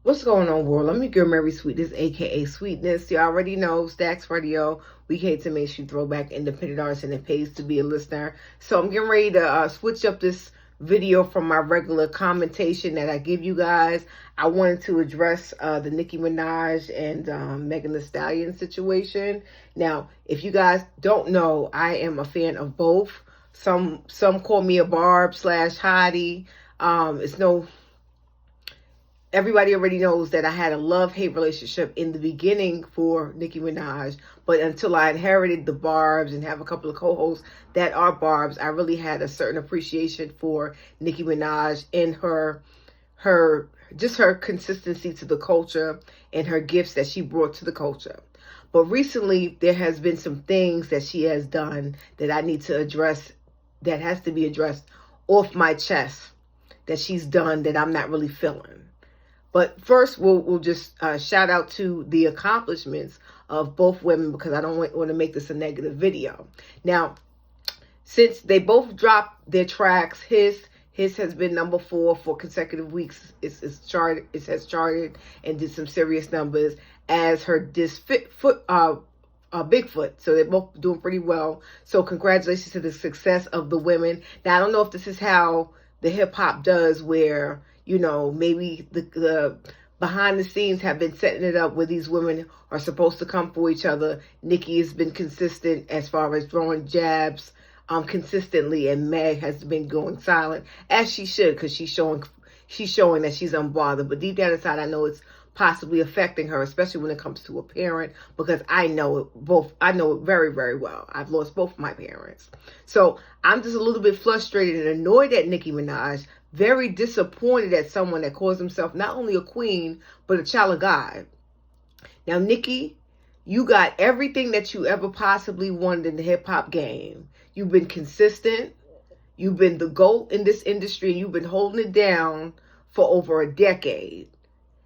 What's going on, world? Let me give Marysweetness, aka Sweetness. You already know Stacks Radio. We came to make sure throwback independent artists, and it pays to be a listener. So I'm getting ready to switch up this video from my regular commentation that I give you guys. I wanted to address the Nicki Minaj and Megan Thee Stallion situation. Now, if you guys don't know, I am a fan of both. Some call me a Barb / hottie. It's no. Everybody already knows that I had a love-hate relationship in the beginning for Nicki Minaj, but until I inherited the Barbs and have a couple of co-hosts that are Barbs, I really had a certain appreciation for Nicki Minaj and her consistency to the culture and her gifts that she brought to the culture. But recently, there has been some things that she has done that I need to address, that has to be addressed off my chest, that she's done that I'm not really feeling. But first, we'll just shout out to the accomplishments of both women, because I don't want to make this a negative video. Now, since they both dropped their tracks, his has been number 4 for consecutive weeks. It has charted and did some serious numbers, as her Bigfoot. So they're both doing pretty well. So congratulations to the success of the women. Now, I don't know if this is how the hip hop does, where, you know, maybe the behind the scenes have been setting it up where these women are supposed to come for each other. Nicki has been consistent as far as throwing jabs consistently, and Meg has been going silent, as she should, because she's showing that she's unbothered. But deep down inside, I know it's possibly affecting her, especially when it comes to a parent, because I know it very, very well. I've lost both of my parents. So I'm just a little bit frustrated and annoyed at Nicki Minaj, very disappointed at someone that calls himself not only a queen, but a child of God. Now, Nicki, you got everything that you ever possibly wanted in the hip-hop game. You've been consistent. You've been the GOAT in this industry, and you've been holding it down for over a decade.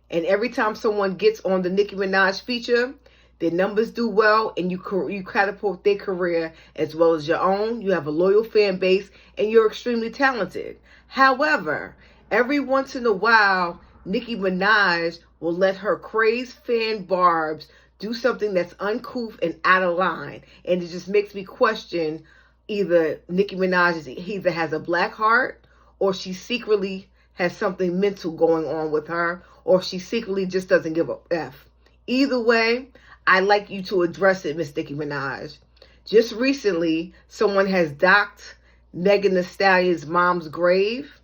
And every time someone gets on the Nicki Minaj feature, their numbers do well, and you catapult their career as well as your own. You have a loyal fan base, and you're extremely talented. However, every once in a while, Nicki Minaj will let her crazed fan Barbs do something that's uncouth and out of line. And it just makes me question, either Nicki Minaj either has a black heart, or she secretly has something mental going on with her, or she secretly just doesn't give a F. Either way, I'd like you to address it, Miss Nicki Minaj. Just recently, someone has doxed Megan Thee Stallion's mom's grave.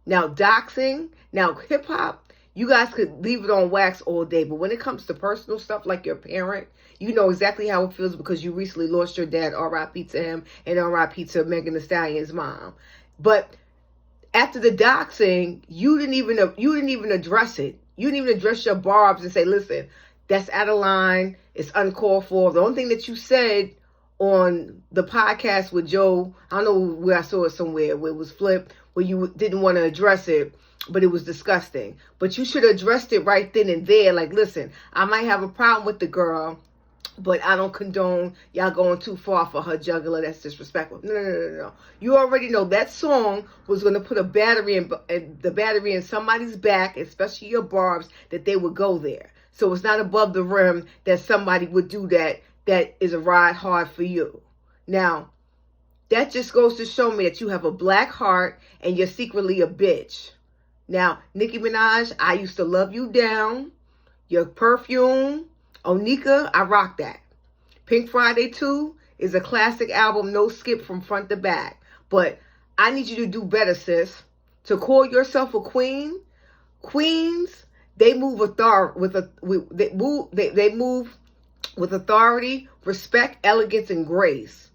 Now, doxing, hip-hop, you guys could leave it on wax all day, but when it comes to personal stuff like your parent, you know exactly how it feels, because you recently lost your dad, R.I.P. to him, and R.I.P. to Megan Thee Stallion's mom. But after the doxing, you didn't even address it. You didn't even address your Barbs and say, listen, that's out of line. It's uncalled for. The only thing that you said on the podcast with Joe, I don't know where I saw it somewhere, where it was flipped, where you didn't want to address it, but it was disgusting. But you should have addressed it right then and there. Like, listen, I might have a problem with the girl, but I don't condone y'all going too far for her jugular. That's disrespectful. No. You already know that song was going to put a battery in somebody's back, especially your Barbs, that they would go there. So it's not above the rim that somebody would do that is a ride hard for you. Now, that just goes to show me that you have a black heart and you're secretly a bitch. Now, Nicki Minaj, I used to love you down. Your perfume, Onika, I rock that. Pink Friday 2 is a classic album, no skip from front to back. But I need you to do better, sis. To call yourself a queen, queens, they move with authority, respect, elegance, and grace.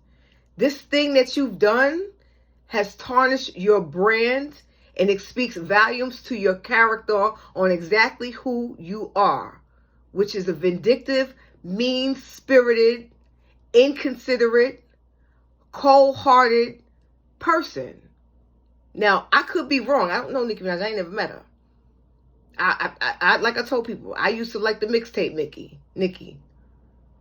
This thing that you've done has tarnished your brand, and it speaks volumes to your character on exactly who you are, which is a vindictive, mean-spirited, inconsiderate, cold-hearted person. Now, I could be wrong. I don't know Nicki Minaj. I ain't never met her. I like I told people, I used to like the mixtape Nicki.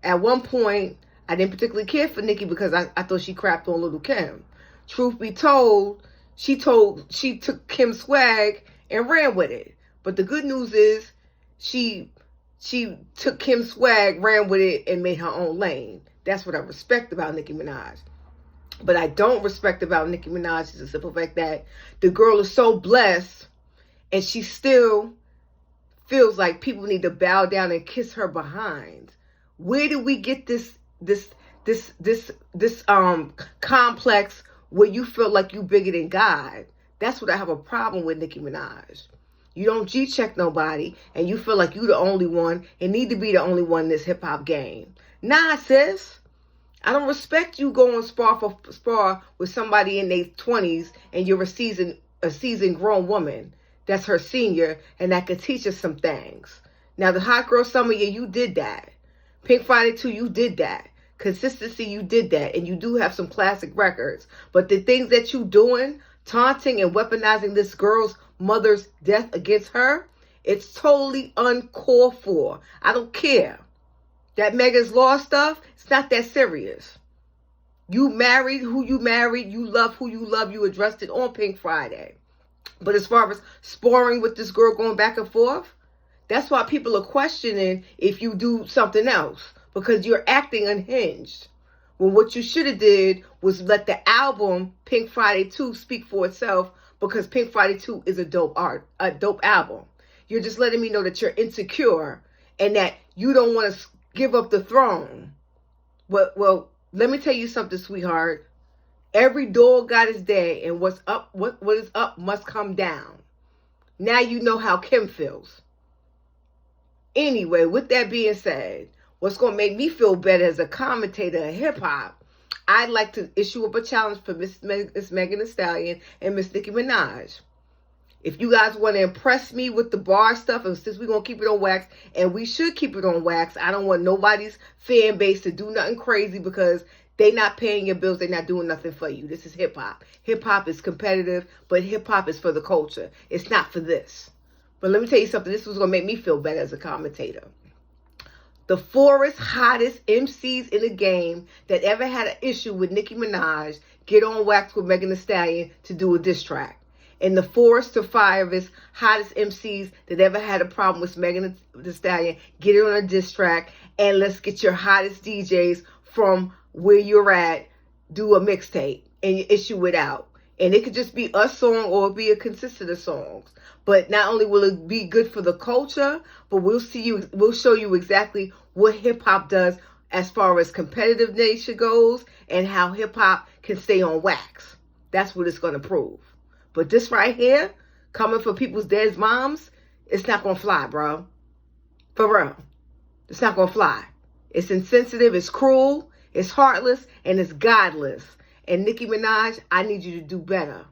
At one point, I didn't particularly care for Nicki because I thought she crapped on Little Kim. Truth be told, she took Kim's swag and ran with it. But the good news is she took Kim's swag, ran with it, and made her own lane. That's what I respect about Nicki Minaj. But I don't respect about Nicki Minaj is the simple fact that the girl is so blessed and she still feels like people need to bow down and kiss her behind. Where did we get this complex where you feel like you bigger than God? That's what I have a problem with Nicki Minaj. You don't G-check nobody and you feel like you the only one and need to be the only one in this hip-hop game. Nah, sis. I don't respect you going spar with somebody in their 20s and you're a seasoned grown woman that's her senior and that could teach us some things. Now, the Hot Girl Summer, yeah, you did that. Pink Friday 2, you did that. Consistency, you did that. And you do have some classic records. But the things that you doing, taunting and weaponizing this girl's mother's death against her, it's totally uncalled for. I don't care. That Megan's Law stuff, it's not that serious. You married who you married. You love who you love. You addressed it on Pink Friday. But as far as sparring with this girl going back and forth, that's why people are questioning if you do something else. Because you're acting unhinged. When what you should have did was let the album Pink Friday 2 speak for itself. Because Pink Friday 2 is a dope album. You're just letting me know that you're insecure and that you don't want to give up the throne. Well, let me tell you something, sweetheart. Every dog got his day, and what is up must come down. Now you know how Kim feels. Anyway, with that being said, what's going to make me feel better as a commentator of hip-hop, I'd like to issue up a challenge for Miss Megan Thee Stallion and Miss Nicki Minaj. If you guys want to impress me with the bar stuff, and since we're going to keep it on wax, and we should keep it on wax, I don't want nobody's fan base to do nothing crazy because they not paying your bills, they're not doing nothing for you. This is hip-hop. Hip-hop is competitive, but hip-hop is for the culture. It's not for this. But let me tell you something. This was going to make me feel better as a commentator. The fourest, hottest MCs in the game that ever had an issue with Nicki Minaj get on wax with Megan Thee Stallion to do a diss track. And the 4th to 5th hottest MCs that ever had a problem with Megan Thee Stallion get it on a diss track. And let's get your hottest DJs from where you're at, do a mixtape and you issue it out. And it could just be a song or be a consistent of songs. But not only will it be good for the culture, but we'll show you exactly what hip hop does as far as competitive nature goes and how hip hop can stay on wax. That's what it's going to prove. But this right here, coming for people's dead moms, it's not going to fly, bro. For real. It's not going to fly. It's insensitive, it's cruel, it's heartless, and it's godless. And Nicki Minaj, I need you to do better.